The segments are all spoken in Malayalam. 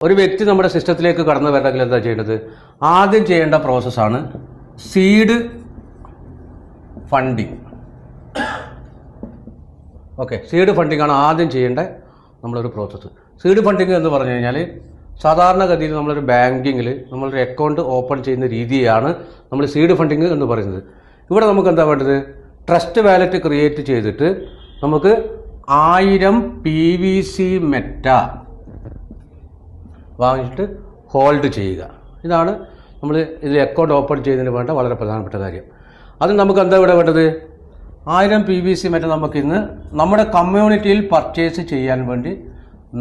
ഒരു വ്യക്തി നമ്മുടെ സിസ്റ്റത്തിലേക്ക് കടന്നു വരണമെങ്കിൽ എന്താ ചെയ്യേണ്ടത്? ആദ്യം ചെയ്യേണ്ട പ്രോസസ്സാണ് seed funding. Okay, seed funding ആണ് ആദ്യം ചെയ്യേണ്ട നമ്മളൊരു പ്രോസസ്സ്. സീഡ് ഫണ്ടിങ് എന്ന് പറഞ്ഞു കഴിഞ്ഞാൽ സാധാരണഗതിയിൽ നമ്മളൊരു ബാങ്കിങ്ങിൽ നമ്മളൊരു അക്കൗണ്ട് ഓപ്പൺ ചെയ്യുന്ന രീതിയാണ് നമ്മൾ സീഡ് ഫണ്ടിങ് എന്ന് പറയുന്നത്. ഇവിടെ നമുക്ക് എന്താ വേണ്ടത്? ട്രസ്റ്റ് വാലറ്റ് ക്രിയേറ്റ് ചെയ്തിട്ട് നമുക്ക് 1000 PVC മെറ്റ വാങ്ങിച്ചിട്ട് ഹോൾഡ് ചെയ്യുക. ഇതാണ് നമ്മൾ ഇതിൽ അക്കൗണ്ട് ഓപ്പൺ ചെയ്യുന്നതിന് വേണ്ട വളരെ പ്രധാനപ്പെട്ട കാര്യം. അത് നമുക്ക് എന്താ ഇവിടെ വേണ്ടത്? 1000 PVC മെറ്റ നമുക്ക് ഇന്ന് നമ്മുടെ കമ്മ്യൂണിറ്റിയിൽ പർച്ചേസ് ചെയ്യാൻ വേണ്ടി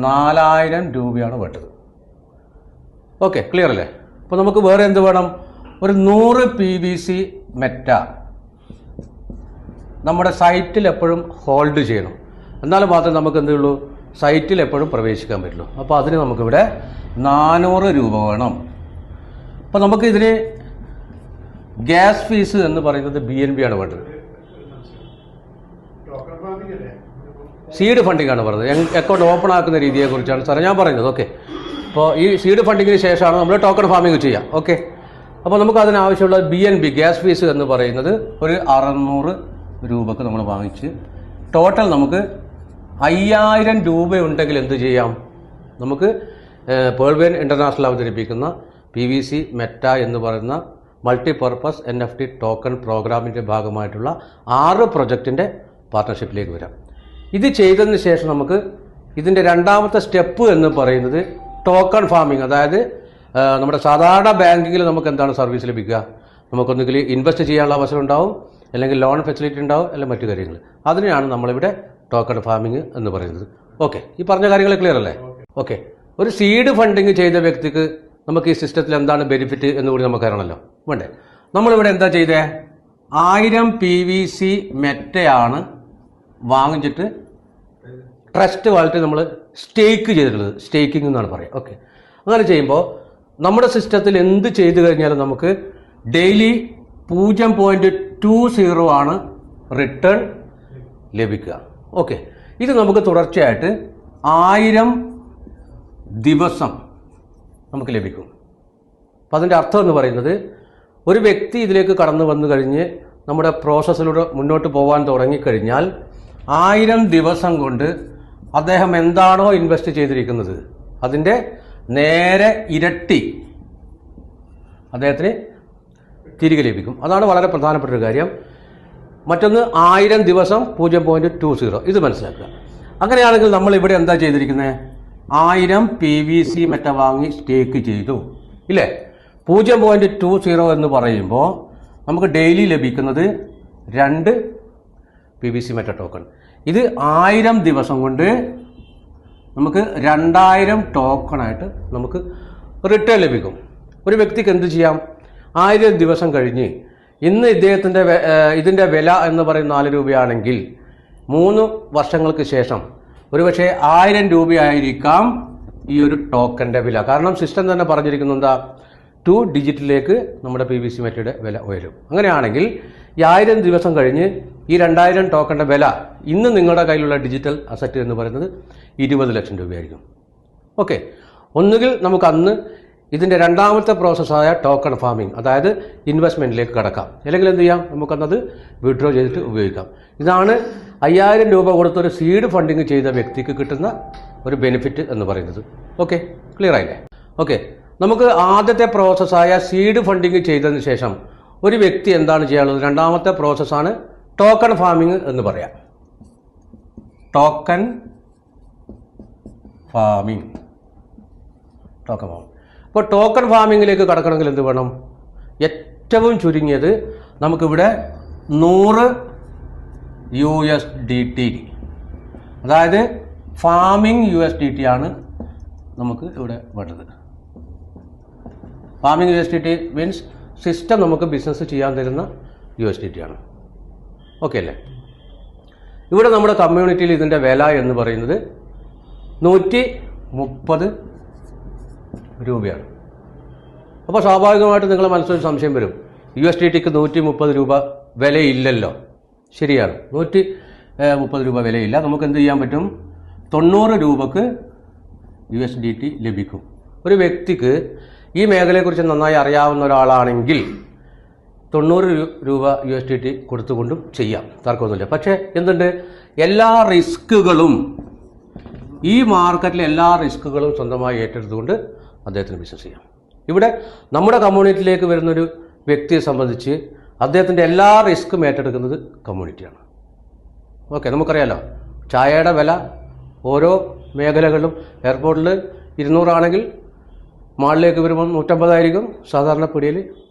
4000 രൂപയാണ് വേണ്ടത്. ഓക്കെ, ക്ലിയർ അല്ലേ? അപ്പോൾ നമുക്ക് വേറെ എന്ത് വേണം? ഒരു 100 PVC മെറ്റ നമ്മുടെ സൈറ്റിൽ എപ്പോഴും ഹോൾഡ് ചെയ്യണം. എന്നാലും മാത്രമേ നമുക്ക് എന്തുള്ളൂ, സൈറ്റിൽ എപ്പോഴും പ്രവേശിക്കാൻ പറ്റുള്ളൂ. അപ്പോൾ അതിന് നമുക്കിവിടെ 400 രൂപ വേണം. അപ്പോൾ നമുക്ക് ഇതിന് ഗ്യാസ് ഫീസ് എന്ന് പറയുന്നത് BNB ആണ് വേണ്ടത്. സീഡ് ഫണ്ടിങ് ആണ് പറയുന്നത്. അക്കൗണ്ട് ഓപ്പൺ ആക്കുന്ന രീതിയെക്കുറിച്ചാണ് സാറേ ഞാൻ പറയുന്നത്. ഓക്കെ, അപ്പോൾ ഈ സീഡ് ഫണ്ടിങ്ങിന് ശേഷമാണ് നമ്മൾ ടോക്കൺ ഫാമിംഗ് ചെയ്യുക. ഓക്കെ, അപ്പോൾ നമുക്ക് അതിനാവശ്യമുള്ള BNB ഗ്യാസ് ഫീസ് എന്ന് പറയുന്നത് ഒരു 600 രൂപക്ക് നമ്മൾ വാങ്ങിച്ച് ടോട്ടൽ നമുക്ക് 5000 രൂപ ഉണ്ടെങ്കിൽ എന്ത് ചെയ്യാം? നമുക്ക് പേൾവെയിൻ ഇൻ്റർനാഷണൽ അവതരിപ്പിക്കുന്ന PVC മെറ്റ എന്ന് പറയുന്ന മൾട്ടിപർപ്പസ് NFT ടോക്കൺ പ്രോഗ്രാമിൻ്റെ ഭാഗമായിട്ടുള്ള 6 പ്രൊജക്റ്റിൻ്റെ പാർട്ട്ണർഷിപ്പിലേക്ക് വരാം. ഇത് ചെയ്തതിന് ശേഷം നമുക്ക് ഇതിൻ്റെ രണ്ടാമത്തെ സ്റ്റെപ്പ് എന്ന് പറയുന്നത് ടോക്കൺ ഫാമിംഗ്. അതായത് നമ്മുടെ സാധാരണ ബാങ്കിങ്ങിൽ നമുക്ക് എന്താണ് സർവീസ് ലഭിക്കുക? നമുക്കൊന്നുകിൽ ഇൻവെസ്റ്റ് ചെയ്യാനുള്ള അവസരം ഉണ്ടാവും, അല്ലെങ്കിൽ ലോൺ ഫെസിലിറ്റി ഉണ്ടാവും, അല്ലെങ്കിൽ മറ്റു കാര്യങ്ങൾ. അതിനെയാണ് നമ്മളിവിടെ ടോക്കൺ ഫാമിംഗ് എന്ന് പറയുന്നത്. ഓക്കെ, ഈ പറഞ്ഞ കാര്യങ്ങൾ ക്ലിയർ അല്ലേ? ഓക്കെ, ഒരു സീഡ് ഫണ്ടിങ് ചെയ്ത വ്യക്തിക്ക് നമുക്ക് ഈ സിസ്റ്റത്തിൽ എന്താണ് ബെനിഫിറ്റ് എന്ന് കൂടി നമുക്ക് അറിയണമല്ലോ, വേണ്ടേ? നമ്മളിവിടെ എന്താ ചെയ്തേ? 1000 PVC മെറ്റയാണ് വാങ്ങിച്ചിട്ട് ട്രസ്റ്റ് വാലറ്റ് നമ്മൾ സ്റ്റേക്ക് ചെയ്തിട്ടുള്ളത്. സ്റ്റേക്കിംഗ് എന്നാണ് പറയുക. ഓക്കെ, അങ്ങനെ ചെയ്യുമ്പോൾ നമ്മുടെ സിസ്റ്റത്തിൽ എന്ത് ചെയ്തു കഴിഞ്ഞാലും നമുക്ക് ഡെയിലി 0.20 ആണ് റിട്ടേൺ ലഭിക്കുക. ഓക്കെ, ഇത് നമുക്ക് തുടർച്ചയായിട്ട് 1000 ദിവസം നമുക്ക് ലഭിക്കും. അപ്പം അതിൻ്റെ അർത്ഥം എന്ന് പറയുന്നത് ഒരു വ്യക്തി ഇതിലേക്ക് കടന്നു വന്നു കഴിഞ്ഞ് നമ്മുടെ പ്രോസസ്സിലൂടെ മുന്നോട്ട് പോകാൻ തുടങ്ങിക്കഴിഞ്ഞാൽ 1000 ദിവസം കൊണ്ട് അദ്ദേഹം എന്താണോ ഇൻവെസ്റ്റ് ചെയ്തിരിക്കുന്നത് അതിൻ്റെ നേരെ ഇരട്ടി അദ്ദേഹത്തിന് തിരികെ ലഭിക്കും. അതാണ് വളരെ പ്രധാനപ്പെട്ട ഒരു കാര്യം. മറ്റൊന്ന് 1000 ദിവസം 0.20, ഇത് മനസ്സിലാക്കുക. അങ്ങനെയാണെങ്കിൽ നമ്മൾ ഇവിടെ എന്താ ചെയ്തിരിക്കുന്നത്? 1000 PVC മെറ്റ വാങ്ങി സ്റ്റേക്ക് ചെയ്തു ഇല്ലേ? 0.20 എന്ന് പറയുമ്പോൾ നമുക്ക് ഡെയിലി ലഭിക്കുന്നത് 2 PVC മെറ്റ ടോക്കൺ. ഇത് 1000 ദിവസം കൊണ്ട് നമുക്ക് 2000 ടോക്കണായിട്ട് നമുക്ക് റിട്ടേൺ ലഭിക്കും. ഒരു വ്യക്തിക്ക് എന്ത് ചെയ്യാം? 1000 ദിവസം കഴിഞ്ഞ് ഇന്ന് ഇതിൻ്റെ വില എന്ന് പറയുന്ന 4 രൂപയാണെങ്കിൽ 3 വർഷങ്ങൾക്ക് ശേഷം ഒരുപക്ഷെ 1000 രൂപയായിരിക്കാം ഈ ഒരു ടോക്കൻ്റെ വില. കാരണം സിസ്റ്റം തന്നെ പറഞ്ഞിരിക്കുന്നു എന്താ? 2 ഡിജിറ്റിലേക്ക് നമ്മുടെ PVC മെറ്റയുടെ വില ഉയരും. അങ്ങനെയാണെങ്കിൽ ഈ 1000 ദിവസം കഴിഞ്ഞ് ഈ 2000 ടോക്കൻ്റെ വില ഇന്ന് നിങ്ങളുടെ കയ്യിലുള്ള ഡിജിറ്റൽ അസറ്റ് എന്ന് പറയുന്നത് 20 ലക്ഷം രൂപയായിരിക്കും. ഓക്കെ, ഒന്നുകിൽ നമുക്ക് അന്ന് ഇതിൻ്റെ രണ്ടാമത്തെ പ്രോസസ്സായ ടോക്കൺ ഫാമിംഗ്, അതായത് ഇൻവെസ്റ്റ്മെൻറ്റിലേക്ക് കടക്കാം, അല്ലെങ്കിൽ എന്ത് ചെയ്യാം? നമുക്കന്നത് വിഡ്രോ ചെയ്തിട്ട് ഉപയോഗിക്കാം. ഇതാണ് 5000 രൂപ കൊടുത്തൊരു സീഡ് ഫണ്ടിങ് ചെയ്ത വ്യക്തിക്ക് കിട്ടുന്ന ഒരു ബെനിഫിറ്റ് എന്ന് പറയുന്നത്. ഓക്കെ, ക്ലിയർ ആയില്ലേ? ഓക്കെ, നമുക്ക് ആദ്യത്തെ പ്രോസസ്സായ സീഡ് ഫണ്ടിങ് ചെയ്തതിന് ശേഷം ഒരു വ്യക്തി എന്താണ് ചെയ്യാനുള്ളത്? രണ്ടാമത്തെ പ്രോസസ്സാണ് ടോക്കൺ ഫാമിംഗ് എന്ന് പറയാം. Token farming. അപ്പോൾ ടോക്കൺ ഫാമിങ്ങിലേക്ക് കടക്കണമെങ്കിൽ എന്ത് വേണം? ഏറ്റവും ചുരുങ്ങിയത് നമുക്കിവിടെ 100 USDT, അതായത് ഫാമിംഗ് USDT ആണ് നമുക്ക് ഇവിടെ വേണ്ടത്. ഫാമിംഗ് USDT മീൻസ് സിസ്റ്റം നമുക്ക് ബിസിനസ് ചെയ്യാൻ തരുന്ന USDT ആണ്. ഓക്കെ അല്ലേ? ഇവിടെ നമ്മുടെ കമ്മ്യൂണിറ്റിയിൽ ഇതിൻ്റെ വില എന്ന് പറയുന്നത് 130 രൂപയാണ്. അപ്പോൾ സ്വാഭാവികമായിട്ട് നിങ്ങളുടെ മനസ്സിലൊരു സംശയം വരും, USDTക്ക് 130 രൂപ വിലയില്ലല്ലോ. ശരിയാണ്, 130 രൂപ വിലയില്ല. നമുക്ക് എന്ത് ചെയ്യാൻ പറ്റും? 90 രൂപക്ക് USDT ലഭിക്കും. ഒരു വ്യക്തിക്ക് ഈ മേഖലയെക്കുറിച്ച് നന്നായി അറിയാവുന്ന ഒരാളാണെങ്കിൽ 90 രൂപ USDT കൊടുത്തുകൊണ്ടും ചെയ്യാം, തർക്കമൊന്നുമില്ല. പക്ഷേ എന്തുണ്ട്, എല്ലാ റിസ്കുകളും ഈ മാർക്കറ്റിലെ എല്ലാ റിസ്കുകളും സ്വന്തമായി ഏറ്റെടുത്തുകൊണ്ട് അദ്ദേഹത്തിന് ബിസിനസ് ചെയ്യാം. ഇവിടെ നമ്മുടെ കമ്മ്യൂണിറ്റിയിലേക്ക് വരുന്നൊരു വ്യക്തിയെ സംബന്ധിച്ച് അദ്ദേഹത്തിൻ്റെ എല്ലാ റിസ്ക്കും ഏറ്റെടുക്കുന്നത് കമ്മ്യൂണിറ്റിയാണ്. ഓക്കെ, നമുക്കറിയാലോ ചായയുടെ വില ഓരോ മേഖലകളിലും എയർപോർട്ടിൽ 200 ആണെങ്കിൽ മാളിലേക്ക് വരുമ്പോൾ 150 ആയിരിക്കും, സാധാരണ പിടിയിൽ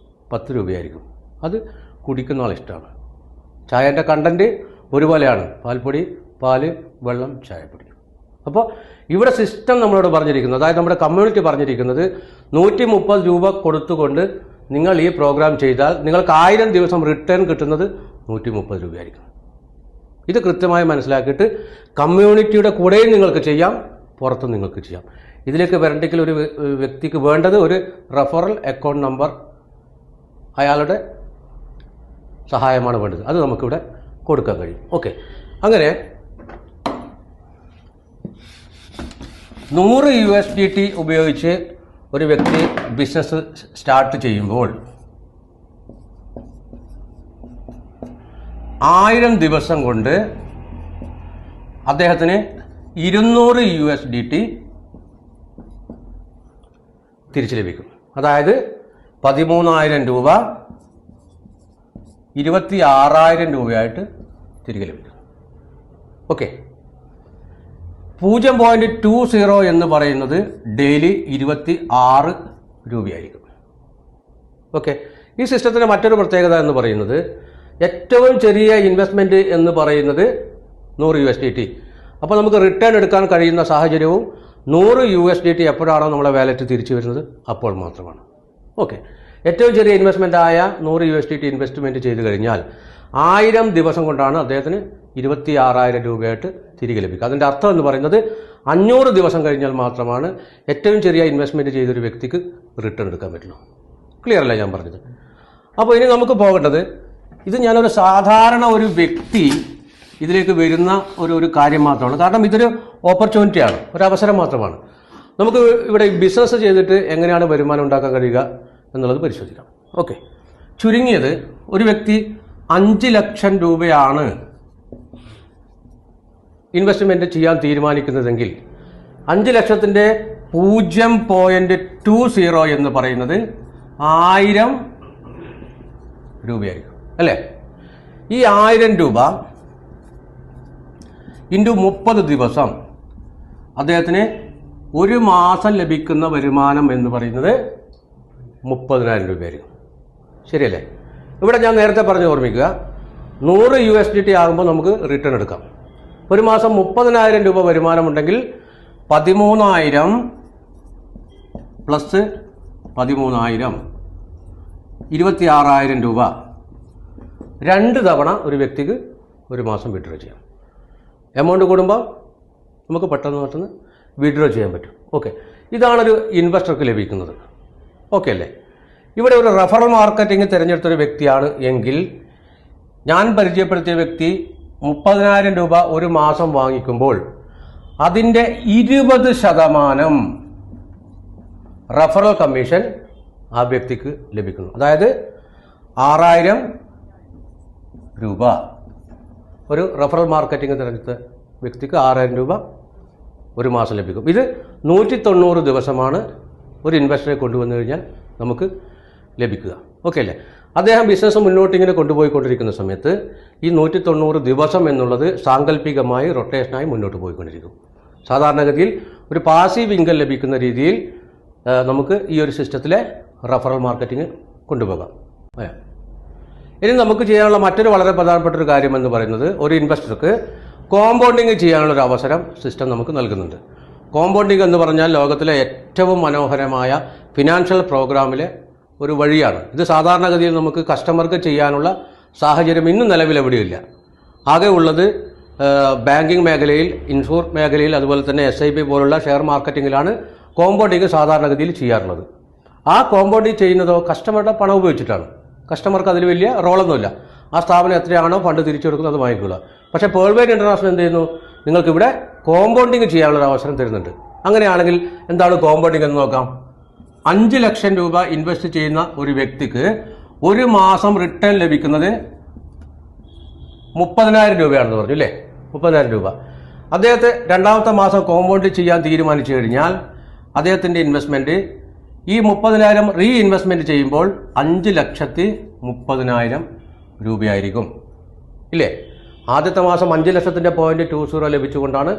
10 രൂപയായിരിക്കും. അത് കുടിക്കുന്ന ആളിഷ്ടമാണ്. ചായൻ്റെ കണ്ടൻറ്റ് ഒരുപോലെയാണ്, പാൽപ്പൊടി, പാല്, വെള്ളം, ചായപ്പൊടി. അപ്പോൾ ഇവിടെ സിസ്റ്റം നമ്മളോട് പറഞ്ഞിരിക്കുന്നത്, അതായത് നമ്മുടെ കമ്മ്യൂണിറ്റി പറഞ്ഞിരിക്കുന്നത് 130 രൂപ കൊടുത്തുകൊണ്ട് നിങ്ങൾ ഈ പ്രോഗ്രാം ചെയ്താൽ നിങ്ങൾക്ക് 1000 ദിവസം റിട്ടേൺ കിട്ടുന്നത് 130 രൂപയായിരിക്കും. ഇത് കൃത്യമായി മനസ്സിലാക്കിയിട്ട് കമ്മ്യൂണിറ്റിയുടെ കൂടെയും നിങ്ങൾക്ക് ചെയ്യാം, പുറത്തും നിങ്ങൾക്ക് ചെയ്യാം. ഇതിലേക്ക് വരണ്ടെങ്കിൽ ഒരു വ്യക്തിക്ക് വേണ്ടത് ഒരു റെഫറൽ അക്കൗണ്ട് നമ്പർ, അയാളുടെ സഹായമാണ് വേണ്ടത്. അത് നമുക്കിവിടെ കൊടുക്കാൻ കഴിയും. ഓക്കെ, അങ്ങനെ 100 USDT ഉപയോഗിച്ച് ഒരു വ്യക്തി ബിസിനസ് സ്റ്റാർട്ട് ചെയ്യുമ്പോൾ 1000 ദിവസം കൊണ്ട് അദ്ദേഹത്തിന് 200 USDT തിരിച്ചു ലഭിക്കും. അതായത് 13,000 രൂപ 26,000 രൂപയായിട്ട് തിരികെ ലഭിക്കും. ഓക്കെ, 0.20 എന്ന് പറയുന്നത് ഡെയിലി 26 രൂപയായിരിക്കും. ഓക്കെ, ഈ സിസ്റ്റത്തിൻ്റെ മറ്റൊരു പ്രത്യേകത എന്ന് പറയുന്നത് ഏറ്റവും ചെറിയ ഇൻവെസ്റ്റ്മെൻറ്റ് എന്ന് പറയുന്നത് 100 USDT. അപ്പോൾ നമുക്ക് റിട്ടേൺ എടുക്കാൻ കഴിയുന്ന സാഹചര്യവും 100 USDT എപ്പോഴാണോ നമ്മളെ വാലറ്റ് തിരിച്ചു വരുന്നത് അപ്പോൾ മാത്രമാണ്. ഓക്കെ, ഏറ്റവും ചെറിയ ഇൻവെസ്റ്റ്മെൻ്റ് ആയ 100 USDT ഇൻവെസ്റ്റ്മെൻറ്റ് ചെയ്ത് കഴിഞ്ഞാൽ 1000 ദിവസം കൊണ്ടാണ് അദ്ദേഹത്തിന് 26,000 രൂപയായിട്ട് തിരികെ ലഭിക്കുക. അതിൻ്റെ അർത്ഥം എന്ന് പറയുന്നത് 500 ദിവസം കഴിഞ്ഞാൽ മാത്രമാണ് ഏറ്റവും ചെറിയ ഇൻവെസ്റ്റ്മെൻറ്റ് ചെയ്തൊരു വ്യക്തിക്ക് റിട്ടേൺ എടുക്കാൻ പറ്റുള്ളൂ. ക്ലിയർ അല്ലേ ഞാൻ പറഞ്ഞത്? അപ്പോൾ ഇനി നമുക്ക് പോകേണ്ടത്, ഇത് ഞാനൊരു സാധാരണ ഒരു വ്യക്തി ഇതിലേക്ക് വരുന്ന ഒരു കാര്യം മാത്രമാണ്. കാരണം ഇതൊരു ഓപ്പർച്യൂണിറ്റിയാണ്, ഒരു അവസരം മാത്രമാണ്. നമുക്ക് ഇവിടെ ബിസിനസ് ചെയ്തിട്ട് എങ്ങനെയാണ് വരുമാനം ഉണ്ടാക്കാൻ കഴിയുക എന്നുള്ളത് പരിശോധിക്കാം. ഓക്കെ, ചുരുങ്ങിയത് ഒരു വ്യക്തി 5 ലക്ഷം രൂപയാണ് ഇൻവെസ്റ്റ്മെൻറ്റ് ചെയ്യാൻ തീരുമാനിക്കുന്നതെങ്കിൽ 5 ലക്ഷത്തിൻ്റെ 0.20 എന്ന് പറയുന്നത് 1000 രൂപയായിരിക്കും അല്ലേ? ഈ 1000 രൂപ ഇൻറ്റു 30 ദിവസം അദ്ദേഹത്തിന് ഒരു മാസം ലഭിക്കുന്ന വരുമാനം എന്ന് പറയുന്നത് 30,000 രൂപയായിരിക്കും. ശരിയല്ലേ? ഇവിടെ ഞാൻ നേരത്തെ പറഞ്ഞ് ഓർമ്മിക്കുക, 100 USDT ആകുമ്പോൾ നമുക്ക് റിട്ടേൺ എടുക്കാം. ഒരു മാസം 30,000 രൂപ വരുമാനമുണ്ടെങ്കിൽ 13,000 പ്ലസ് 13,000 26,000 രൂപ 2 തവണ ഒരു വ്യക്തിക്ക് ഒരു മാസം വിഡ്രോ ചെയ്യാം. എമൗണ്ട് കൂടുമ്പോൾ നമുക്ക് പെട്ടെന്ന് വിഡ്രോ ചെയ്യാൻ പറ്റും. ഓക്കെ, ഇതാണൊരു ഇൻവെസ്റ്റർക്ക് ലഭിക്കുന്നത്. ഓക്കെ അല്ലേ? ഇവിടെ ഒരു റെഫറൽ മാർക്കറ്റിംഗ് തിരഞ്ഞെടുത്തൊരു വ്യക്തിയാണ് എങ്കിൽ, ഞാൻ പരിചയപ്പെടുത്തിയ വ്യക്തി 30,000 രൂപ ഒരു മാസം വാങ്ങിക്കുമ്പോൾ അതിൻ്റെ 20% റെഫറൽ കമ്മീഷൻ ആ വ്യക്തിക്ക് ലഭിക്കുന്നു. അതായത് 6,000 രൂപ ഒരു റെഫറൽ മാർക്കറ്റിംഗ് തിരഞ്ഞെടുത്ത വ്യക്തിക്ക് 6,000 രൂപ ഒരു മാസം ലഭിക്കും. ഇത് 190 ദിവസമാണ് ഒരു ഇൻവെസ്റ്ററെ കൊണ്ടുവന്നു കഴിഞ്ഞാൽ നമുക്ക് ലഭിക്കുക. ഓക്കെ അല്ലേ? അദ്ദേഹം ബിസിനസ് മുന്നോട്ടിങ്ങനെ കൊണ്ടുപോയിക്കൊണ്ടിരിക്കുന്ന സമയത്ത് ഈ 190 ദിവസം എന്നുള്ളത് സാങ്കല്പികമായി റൊട്ടേഷനായി മുന്നോട്ട് പോയിക്കൊണ്ടിരിക്കും. സാധാരണഗതിയിൽ ഒരു പാസീവ് ഇൻകം ലഭിക്കുന്ന രീതിയിൽ നമുക്ക് ഈ ഒരു സിസ്റ്റത്തിലെ റെഫറൽ മാർക്കറ്റിംഗ് കൊണ്ടുപോകാം. ഇനി നമുക്ക് ചെയ്യാനുള്ള മറ്റൊരു വളരെ പ്രധാനപ്പെട്ട ഒരു കാര്യം എന്ന് പറയുന്നത്, ഒരു ഇൻവെസ്റ്റർക്ക് കോമ്പൗണ്ടിങ് ചെയ്യാനുള്ളൊരു അവസരം സിസ്റ്റം നമുക്ക് നൽകുന്നുണ്ട്. കോമ്പൗണ്ടിങ് എന്ന് പറഞ്ഞാൽ ലോകത്തിലെ ഏറ്റവും മനോഹരമായ ഫിനാൻഷ്യൽ പ്രോഗ്രാമിലെ ഒരു വഴിയാണ്. ഇത് സാധാരണഗതിയിൽ നമുക്ക് കസ്റ്റമർക്ക് ചെയ്യാനുള്ള സാഹചര്യം ഇന്ന് നിലവിലെവിടെയില്ല. ആകെ ഉള്ളത് ബാങ്കിങ് മേഖലയിൽ, ഇൻഷൂർ മേഖലയിൽ, അതുപോലെ തന്നെ SIP പോലുള്ള ഷെയർ മാർക്കറ്റിങ്ങിലാണ് കോമ്പൗണ്ടിങ് സാധാരണഗതിയിൽ ചെയ്യാറുള്ളത്. ആ കോമ്പൗണ്ടിങ് ചെയ്യുന്നതോ കസ്റ്റമറുടെ പണം ഉപയോഗിച്ചിട്ടാണ്. കസ്റ്റമർക്ക് അതിൽ വലിയ റോളൊന്നുമില്ല. ആ സ്ഥാപനം എത്രയാണോ ഫണ്ട് തിരിച്ചു കൊടുക്കുന്നത് അത് വാങ്ങിക്കുക. പക്ഷേ പേൾവെയ്ഡ് ഇന്റർനാഷണൽ എന്ത് ചെയ്യുന്നു? നിങ്ങൾക്കിവിടെ കോമ്പൗണ്ടിങ് ചെയ്യാനുള്ളൊരു അവസരം തരുന്നുണ്ട്. അങ്ങനെയാണെങ്കിൽ എന്താണ് കോമ്പൗണ്ടിങ് എന്ന് നോക്കാം. 5 ലക്ഷം രൂപ ഇൻവെസ്റ്റ് ചെയ്യുന്ന ഒരു വ്യക്തിക്ക് ഒരു മാസം റിട്ടേൺ ലഭിക്കുന്നത് 30,000 രൂപയാണെന്ന് പറഞ്ഞു അല്ലേ? 30,000 രൂപ. അദ്ദേഹത്തെ രണ്ടാമത്തെ മാസം കോമ്പൗണ്ട് ചെയ്യാൻ തീരുമാനിച്ചു കഴിഞ്ഞാൽ അദ്ദേഹത്തിന്റെ ഇൻവെസ്റ്റ്മെന്റ് ഈ 30,000 റീ ഇൻവെസ്റ്റ്മെന്റ് ചെയ്യുമ്പോൾ 5,30,000 രൂപയായിരിക്കും ഇല്ലേ? ആദ്യത്തെ മാസം 5,00,000.20 ലഭിച്ചുകൊണ്ടാണ്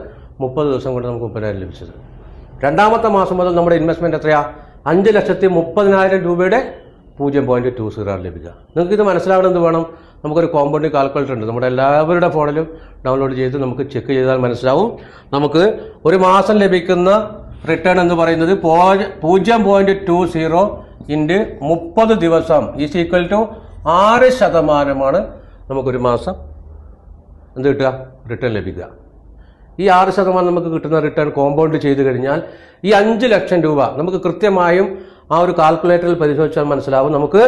30 ദിവസം കൊണ്ട് നമുക്ക് 30,000 ലഭിച്ചത്. രണ്ടാമത്തെ മാസം മുതൽ നമ്മുടെ ഇൻവെസ്റ്റ്മെന്റ് എത്രയാ? 5,30,000 രൂപയുടെ 0.20 ലഭിക്കുക. നിങ്ങൾക്ക് ഇത് മനസ്സിലാവണം എന്ത് വേണം? നമുക്കൊരു കോമ്പൗണ്ട് കാൽക്കുലേറ്റർ ഉണ്ട്, നമ്മുടെ എല്ലാവരുടെ ഫോണിലും ഡൗൺലോഡ് ചെയ്ത് നമുക്ക് ചെക്ക് ചെയ്താൽ മനസ്സിലാവും. നമുക്ക് ഒരു മാസം ലഭിക്കുന്ന റിട്ടേൺ എന്ന് പറയുന്നത് 0.20 ഇൻറ്റ് 30 ദിവസം ഈസ് ഈക്വൽ ടു 6% നമുക്കൊരു മാസം എന്ത് കിട്ടുക? റിട്ടേൺ ലഭിക്കുക. ഈ 6% നമുക്ക് കിട്ടുന്ന റിട്ടേൺ കോമ്പൗണ്ട് ചെയ്ത് കഴിഞ്ഞാൽ ഈ 5 ലക്ഷം രൂപ നമുക്ക് കൃത്യമായും ആ ഒരു കാൽക്കുലേറ്ററിൽ പരിശോധിച്ചാൽ മനസ്സിലാവും നമുക്ക്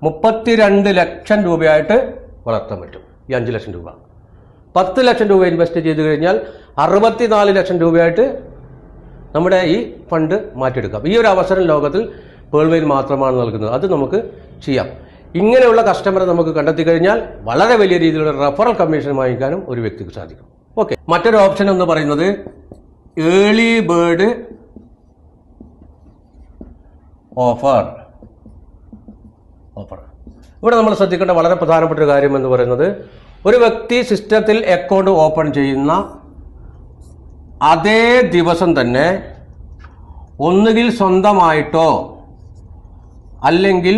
32 ലക്ഷം രൂപയായിട്ട് വളർത്താൻ പറ്റും. ഈ 5 ലക്ഷം രൂപ 10 ലക്ഷം രൂപ ഇൻവെസ്റ്റ് ചെയ്ത് കഴിഞ്ഞാൽ 64 ലക്ഷം രൂപയായിട്ട് നമ്മുടെ ഈ ഫണ്ട് മാറ്റിയെടുക്കാം. ഈ ഒരു അവസരം ലോകത്തിൽ പേൾവെയിൽ മാത്രമാണ് നൽകുന്നത്. അത് നമുക്ക് ചെയ്യാം. ഇങ്ങനെയുള്ള കസ്റ്റമറെ നമുക്ക് കണ്ടെത്തി കഴിഞ്ഞാൽ വളരെ വലിയ രീതിയിലുള്ള റെഫറൽ കമ്മീഷൻ വാങ്ങിക്കാനും ഒരു വ്യക്തിക്ക് സാധിക്കും. ഓക്കെ, മറ്റൊരു ഓപ്ഷൻ എന്ന് പറയുന്നത് ഏർലി ബേർഡ് ഓഫർ. ഇവിടെ നമ്മൾ ശ്രദ്ധിക്കേണ്ട വളരെ പ്രധാനപ്പെട്ട ഒരു കാര്യം എന്ന് പറയുന്നത് ഒരു വ്യക്തി സിസ്റ്റത്തിൽ അക്കൗണ്ട് ഓപ്പൺ ചെയ്യുന്ന അതേ ദിവസം തന്നെ ഒന്നുകിൽ സ്വന്തമായിട്ടോ അല്ലെങ്കിൽ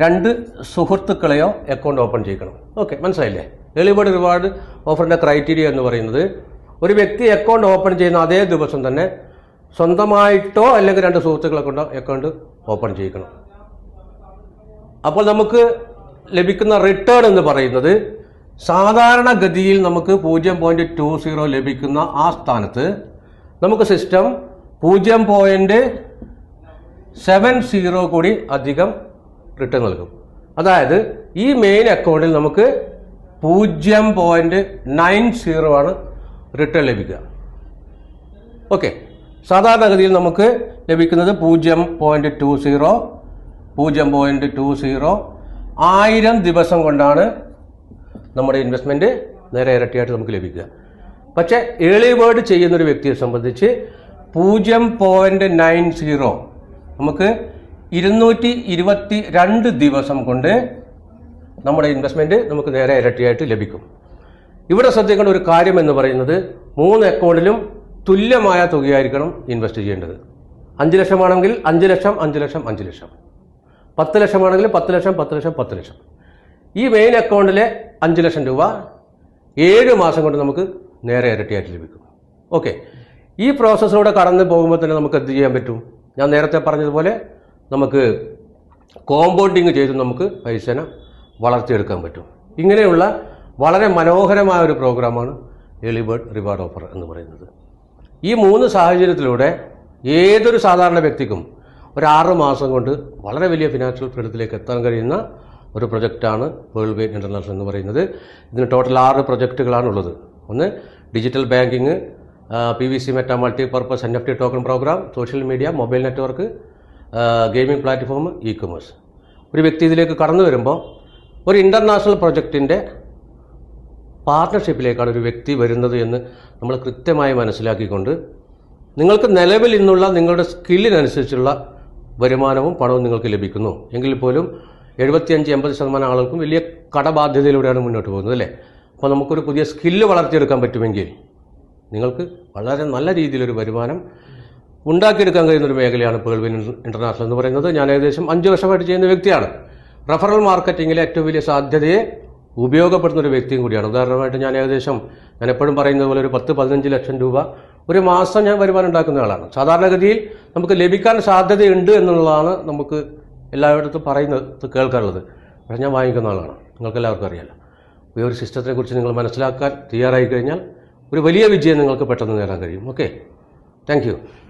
2 സുഹൃത്തുക്കളെയോ അക്കൗണ്ട് ഓപ്പൺ ചെയ്യണം. ഓക്കെ, മനസ്സിലായില്ലേ? ഏർലി ബേർഡ് റിവാർഡ് ഓഫറിന്റെ ക്രൈറ്റീരിയ എന്ന് പറയുന്നത് ഒരു വ്യക്തി അക്കൗണ്ട് ഓപ്പൺ ചെയ്യുന്ന അതേ ദിവസം തന്നെ സ്വന്തമായിട്ടോ അല്ലെങ്കിൽ 2 സുഹൃത്തുക്കളെ കൊണ്ടോ അക്കൗണ്ട് ഓപ്പൺ ചെയ്യിക്കണം. അപ്പോൾ നമുക്ക് ലഭിക്കുന്ന റിട്ടേൺ എന്ന് പറയുന്നത് സാധാരണഗതിയിൽ നമുക്ക് 0.20 ലഭിക്കുന്ന ആ സ്ഥാനത്ത് നമുക്ക് സിസ്റ്റം 0.70 കൂടി അധികം റിട്ടേൺ നൽകും. അതായത് ഈ മെയിൻ അക്കൗണ്ടിൽ നമുക്ക് 0.90 ആണ് റിട്ടേൺ ലഭിക്കുക. ഓക്കെ, സാധാരണഗതിയിൽ നമുക്ക് ലഭിക്കുന്നത് 0.20 1000 ദിവസം കൊണ്ടാണ് നമ്മുടെ ഇൻവെസ്റ്റ്മെന്റ് നേരെ ഇരട്ടിയായിട്ട് നമുക്ക് ലഭിക്കുക. പക്ഷേ ഏർലി ബേർഡ് ചെയ്യുന്നൊരു വ്യക്തിയെ സംബന്ധിച്ച് 0.90 നമുക്ക് 222 ദിവസം കൊണ്ട് നമ്മുടെ ഇൻവെസ്റ്റ്മെന്റ് നമുക്ക് നേരെ ഇരട്ടിയായിട്ട് ലഭിക്കും. ഇവിടെ ശ്രദ്ധിക്കേണ്ട ഒരു കാര്യം എന്ന് പറയുന്നത് 3 അക്കൗണ്ടിലും തുല്യമായ തുകയായിരിക്കണം ഇൻവെസ്റ്റ് ചെയ്യേണ്ടത്. 5 ലക്ഷമാണെങ്കിൽ 5 ലക്ഷം 5 ലക്ഷം 5 ലക്ഷം, 10 ലക്ഷമാണെങ്കിൽ 10 ലക്ഷം 10 ലക്ഷം 10 ലക്ഷം. ഈ മെയിൻ അക്കൗണ്ടിലെ 5 ലക്ഷം രൂപ 7 മാസം കൊണ്ട് നമുക്ക് നേരെ ഇരട്ടിയായിട്ട് ലഭിക്കും. ഓക്കെ, ഈ പ്രോസസ്സിലൂടെ കടന്നു പോകുമ്പോൾ തന്നെ നമുക്ക് എന്ത് ചെയ്യാൻ പറ്റും? ഞാൻ നേരത്തെ പറഞ്ഞതുപോലെ നമുക്ക് കോമ്പൗണ്ടിങ് ചെയ്ത് നമുക്ക് പൈസനെ വളർത്തിയെടുക്കാൻ പറ്റും. ഇങ്ങനെയുള്ള വളരെ മനോഹരമായ ഒരു പ്രോഗ്രാമാണ് ഏർലി ബേർഡ് റിവാർഡ് ഓഫർ എന്ന് പറയുന്നത്. ഈ 3 സാഹചര്യത്തിലൂടെ ഏതൊരു സാധാരണ വ്യക്തിക്കും ഒരു 6 മാസം കൊണ്ട് വളരെ വലിയ ഫിനാൻഷ്യൽ ഫ്രീഡത്തിലേക്ക് എത്താൻ കഴിയുന്ന ഒരു പ്രൊജക്റ്റാണ് പേൾവെയിൽ ഇന്റർനാഷണൽ എന്ന് പറയുന്നത്. ഇതിന് ടോട്ടൽ 6 പ്രൊജക്റ്റുകളാണ് ഉള്ളത്. ഒന്ന് digital banking, PVC meta multipurpose NFT token program, social media, mobile network, gaming platform, ecommerce. ഒരു വ്യക്തി ഇതിലേക്ക് കടന്നു വരുമ്പോൾ ഒരു ഇന്റർനാഷണൽ പ്രൊജക്റ്റിൻ്റെ പാർട്ട്ണർഷിപ്പിലേക്കാണ് ഒരു വ്യക്തി വരുന്നത് എന്ന് നമ്മൾ കൃത്യമായി മനസ്സിലാക്കിക്കൊണ്ട് നിങ്ങൾക്ക് നിലവിൽ ഇന്നുള്ള നിങ്ങളുടെ സ്കില്ലിനനുസരിച്ചുള്ള വരുമാനവും പണവും നിങ്ങൾക്ക് ലഭിക്കുന്നു എങ്കിൽ പോലും 75-80% ആളുകൾക്കും വലിയ കടബാധ്യതയിലൂടെയാണ് മുന്നോട്ട് പോകുന്നത് അല്ലേ? അപ്പോൾ നമുക്കൊരു പുതിയ സ്കില്ല് വളർത്തിയെടുക്കാൻ പറ്റുമെങ്കിൽ നിങ്ങൾക്ക് വളരെ നല്ല രീതിയിലൊരു വരുമാനം ഉണ്ടാക്കിയെടുക്കാൻ കഴിയുന്നൊരു മേഖലയാണ് പേൾവെയിൽ ഇന്റർനാഷണൽ എന്ന് പറയുന്നത്. ഞാൻ ഏകദേശം 5 വർഷമായിട്ട് ചെയ്യുന്ന വ്യക്തിയാണ്. റഫറൽ മാർക്കറ്റിങ്ങിലെ ഏറ്റവും വലിയ സാധ്യതയെ ഉപയോഗപ്പെടുന്ന ഒരു വ്യക്തിയും കൂടിയാണ്. ഉദാഹരണമായിട്ട് ഞാൻ എപ്പോഴും പറയുന്നത് പോലെ ഒരു 10-15 ലക്ഷം രൂപ ഒരു മാസം ഞാൻ വരുമാനം ഉണ്ടാക്കുന്ന ആളാണ്. സാധാരണഗതിയിൽ നമുക്ക് ലഭിക്കാൻ സാധ്യതയുണ്ട് എന്നുള്ളതാണ് നമുക്ക് എല്ലായിടത്തും പറയുന്നത് കേൾക്കാറുള്ളത്. പക്ഷേ ഞാൻ വാങ്ങിക്കുന്ന ആളാണ്, നിങ്ങൾക്ക് എല്ലാവർക്കും അറിയാമല്ലോ. ഈ ഒരു സിസ്റ്റത്തെക്കുറിച്ച് നിങ്ങൾ മനസ്സിലാക്കാൻ തയ്യാറായി കഴിഞ്ഞാൽ ഒരു വലിയ വിജയം നിങ്ങൾക്ക് പെട്ടെന്ന് നേടാൻ കഴിയും. Okay, thank you.